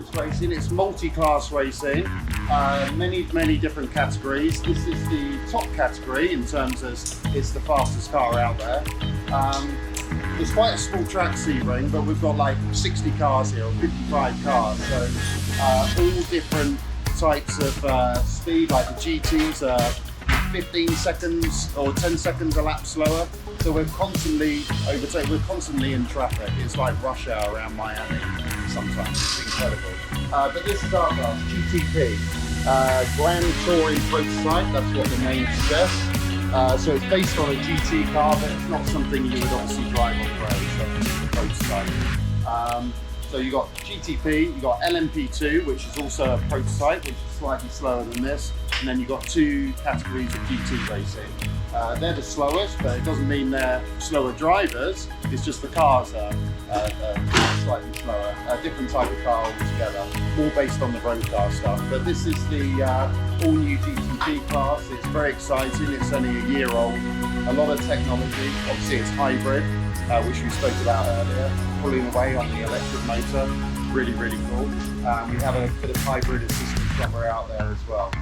endurance racing. It's multi-class racing, many different categories. This is the top category in terms of it's the fastest car out there. It's quite a small track, Sebring, but we've got like 60 cars here, or 55 cars, so all different types of speed. Like the GTs are 15 seconds or 10 seconds a lap slower, so we're constantly we're constantly in traffic. It's like rush hour around Miami sometimes. It's incredible. But this is our class, GTP, Grand Touring Prototype. That's what the name suggests. So it's based on a GT car, but it's not something you would obviously drive on the road. So it's a prototype. So you've got GTP, you've got LMP2, which is also a prototype, which is slightly slower than this. And then you've got two categories of GT racing. They're the slowest, but it doesn't mean they're slower drivers. It's just the cars are slightly slower. A different type of car altogether, more based on the road car stuff. But this is the all-new GTP class. It's very exciting. It's only a year old. A lot of technology. Obviously, it's hybrid, which we spoke about earlier. Pulling away on the electric motor. Really, really cool. We have a bit of hybrid assistance somewhere out there as well.